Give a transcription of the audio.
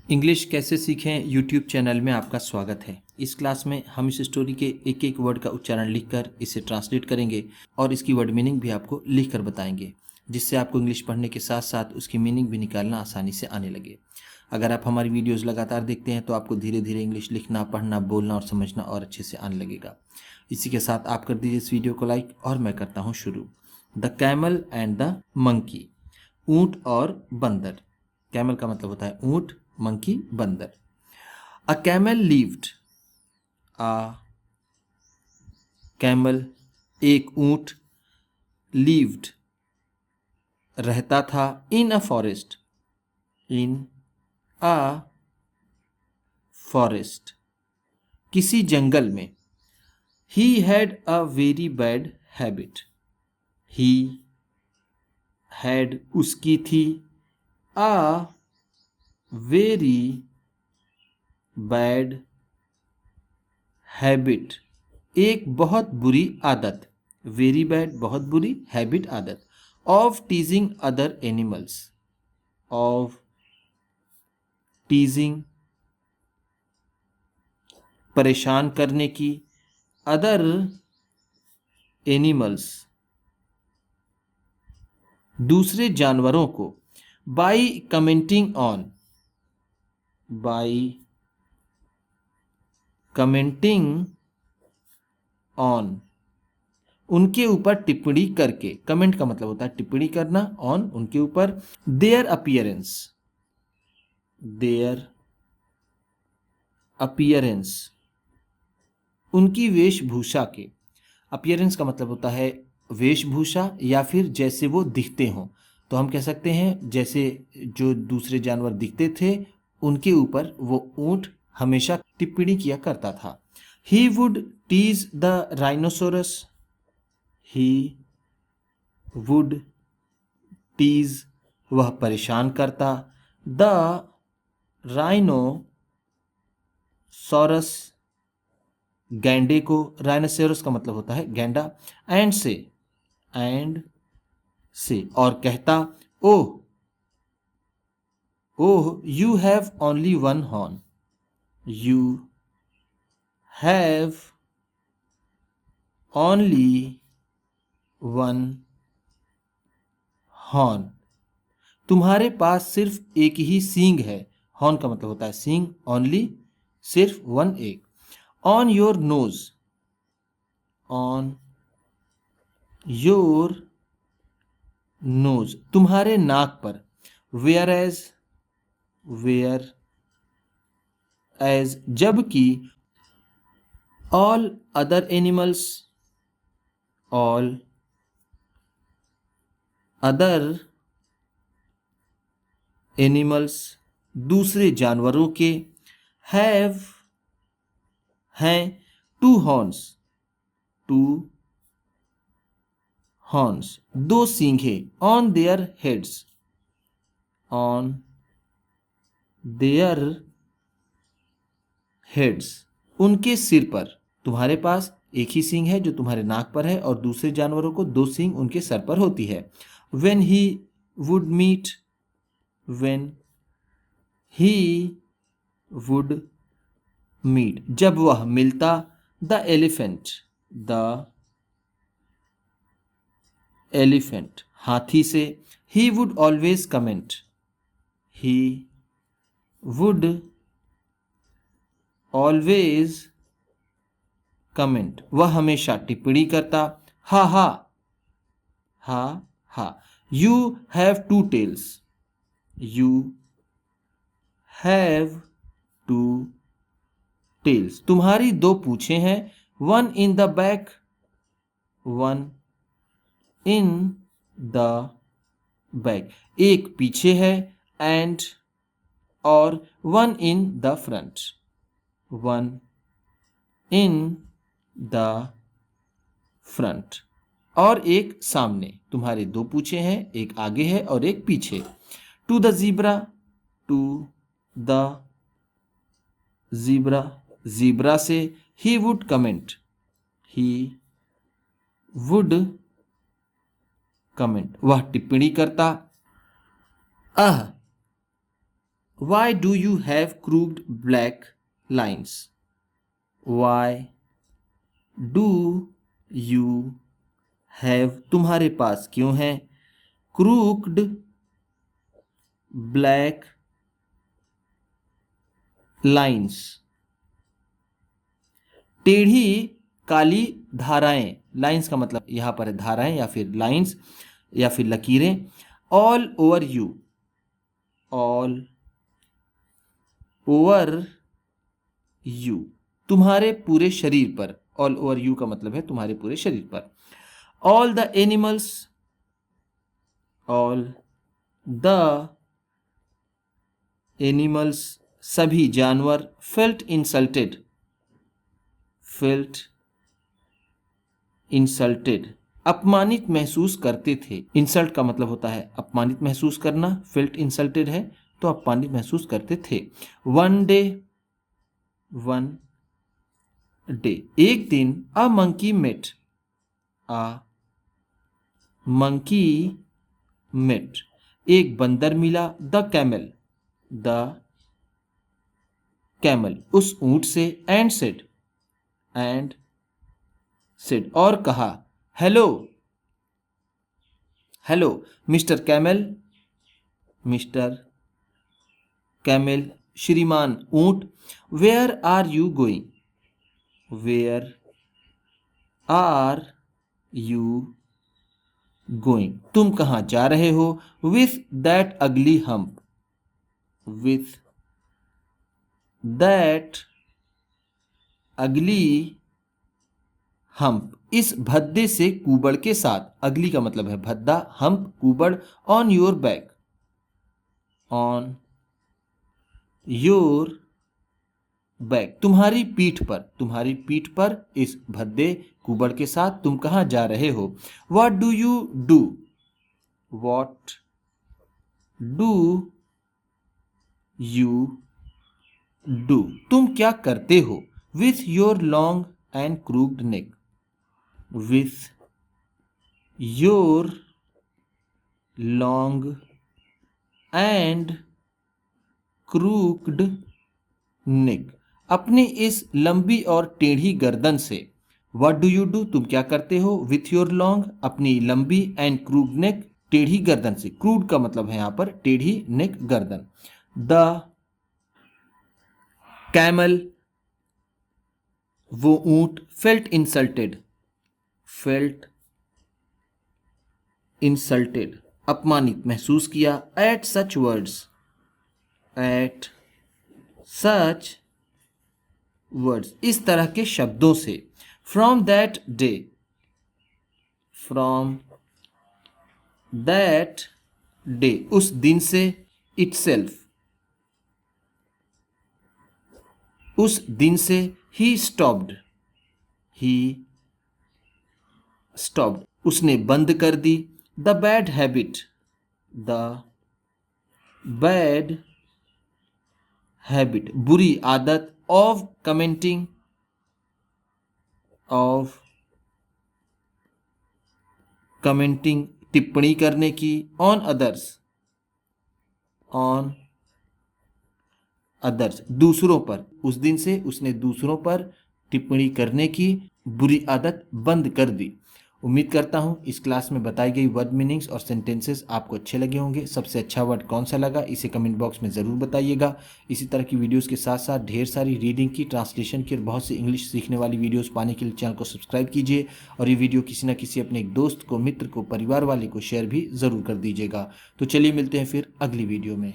English कैसे सीखें YouTube channel में आपका स्वागत है। इस क्लास में हम इस स्टोरी के एक एक वर्ड का उच्चारण लिखकर इसे ट्रांसलेट करेंगे और इसकी वर्ड मीनिंग भी आपको लिखकर बताएंगे, जिससे आपको इंग्लिश पढ़ने के साथ साथ उसकी मीनिंग भी निकालना आसानी से आने लगे। अगर आप हमारी वीडियोज़ लगातार देखते हैं तो आपको धीरे धीरे इंग्लिश लिखना, पढ़ना, बोलना और समझना और अच्छे से आने लगेगा। इसी के साथ आप कर दीजिए इस वीडियो को लाइक और मैं करता हूँ शुरू। The camel and the monkey. ऊँट और बंदर। कैमल का मतलब होता है ऊँट, मंकी बंदर। A camel lived. A camel एक ऊँट, लिव्ड रहता था, इन a forest, in a forest किसी जंगल में। He had a very bad habit. He had उसकी थी, अ वेरी बैड हैबिट एक बहुत बुरी आदत। वेरी बैड बहुत बुरी, हैबिट आदत। Of टीजिंग other animals. ऑफ टीजिंग परेशान करने की, अदर एनिमल्स दूसरे जानवरों को। By commenting on. By commenting on उनके ऊपर टिप्पणी करके। कमेंट का मतलब होता है टिप्पणी करना, ऑन उनके ऊपर। There appearance. देयर अपीयरेंस उनकी वेशभूषा के। अपीयरेंस का मतलब होता है वेशभूषा या फिर जैसे वो दिखते हों। तो हम कह सकते हैं जैसे जो दूसरे जानवर दिखते थे उनके ऊपर वो ऊंट हमेशा टिप्पणी किया करता था। He would tease the rhinoceros. He would tease वह परेशान करता, द राइनोसोरस गैंडे को। राइनोसेरस का मतलब होता है गैंडा। एंड से और कहता, oh oh you have only one horn. You have only one horn तुम्हारे पास सिर्फ एक ही सींग है। हॉर्न का मतलब होता है सींग, ओनली सिर्फ, वन एक। On your nose. On your nose तुम्हारे नाक पर। वेयर एज जबकि। All other animals. All other animals दूसरे जानवरों के। हैव हैं टू हॉर्न्स। टू हॉर्न्स दो सींगे। On their heads. On their heads उनके सिर पर। तुम्हारे पास एक ही सींग है जो तुम्हारे नाक पर है और दूसरे जानवरों को दो सींग उनके सर पर होती है। When he would meet. When he would meet जब वह मिलता। द एलिफेंट हाथी से। He would always comment. He would always comment वह हमेशा टिप्पणी करता। Ha ha ha ha you have two tails. You have two tails तुम्हारी दो पूंछें हैं। One in the back. One in the back एक पीछे है, एंड और one in the front. One in the front और एक सामने। तुम्हारे दो पूंछे हैं, एक आगे है और एक पीछे। To the zebra. To the zebra zebra से। He would comment. He would comment वह टिप्पणी करता। अह Why do you have crooked black lines? Why do you have, तुम्हारे पास क्यों है, crooked black lines, टेढ़ी काली धाराएं, लाइंस का मतलब यहां पर है धाराएं या फिर लाइंस या फिर लकीरें, all over you, all over you, तुम्हारे पूरे शरीर पर, ऑल ओवर यू का मतलब है तुम्हारे पूरे शरीर पर, all the animals, all the animals, सभी जानवर, फेल्ट इंसल्टेड, फेल्ट इंसल्टेड, अपमानित महसूस करते थे, इंसल्ट का मतलब होता है अपमानित महसूस करना, फेल्ट इंसल्टेड है तो अपमानित महसूस करते थे। वन डे, वन डे, एक दिन, a monkey met, a monkey met, एक बंदर मिला, द कैमल, द कैमल, उस ऊंट से, एंड सेड, एंड सेड, और कहा, hello, hello mister camel, mister camel, श्रीमान ऊंट, where are you going, where are you going, तुम कहाँ जा रहे हो, with that ugly hump, with that ugly hump, इस भद्दे से कुबड़ के साथ, अगली का मतलब है भद्दा, हम्प कुबड़, on your back, on your back, तुम्हारी पीठ पर, तुम्हारी पीठ पर, इस भद्दे कुबड़ के साथ तुम कहाँ जा रहे हो, what do you do, what do you do, तुम क्या करते हो, with your long and crooked neck, with your long and crooked neck, अपनी इस लंबी और टेढ़ी गर्दन से, व्हाट डू यू डू, तुम क्या करते हो, विथ योर लॉन्ग, अपनी लंबी, एंड क्रूक्ड नेक, टेढ़ी गर्दन से, क्रूड का मतलब है यहां पर टेढ़ी, नेक गर्दन, द कैमल, वो ऊंट, फेल्ट इंसल्टेड, फेल्ट इंसल्टेड, अपमानित महसूस किया, at such words, at such words, इस तरह के शब्दों से, from that day, from that day, उस दिन से, इटसेल्फ, उस दिन से, ही स्टॉप्ड, ही स्टॉप्ड, उसने बंद कर दी, the bad habit, the bad habit, बुरी आदत, ऑफ कमेंटिंग, ऑफ कमेंटिंग, टिप्पणी करने की, ऑन अदर्स, ऑन अदर्स, दूसरों पर, उस दिन से उसने दूसरों पर टिप्पणी करने की बुरी आदत बंद कर दी। उम्मीद करता हूँ इस क्लास में बताई गई वर्ड मीनिंग्स और सेंटेंसेस आपको अच्छे लगे होंगे। सबसे अच्छा वर्ड कौन सा लगा इसे कमेंट बॉक्स में ज़रूर बताइएगा। इसी तरह की वीडियोस के साथ साथ ढेर सारी रीडिंग की, ट्रांसलेशन की और बहुत सी इंग्लिश सीखने वाली वीडियोस पाने के लिए चैनल को सब्सक्राइब कीजिए और ये वीडियो किसी न किसी अपने एक दोस्त को, मित्र को, परिवार वाले को शेयर भी ज़रूर कर दीजिएगा। तो चलिए मिलते हैं फिर अगली वीडियो में।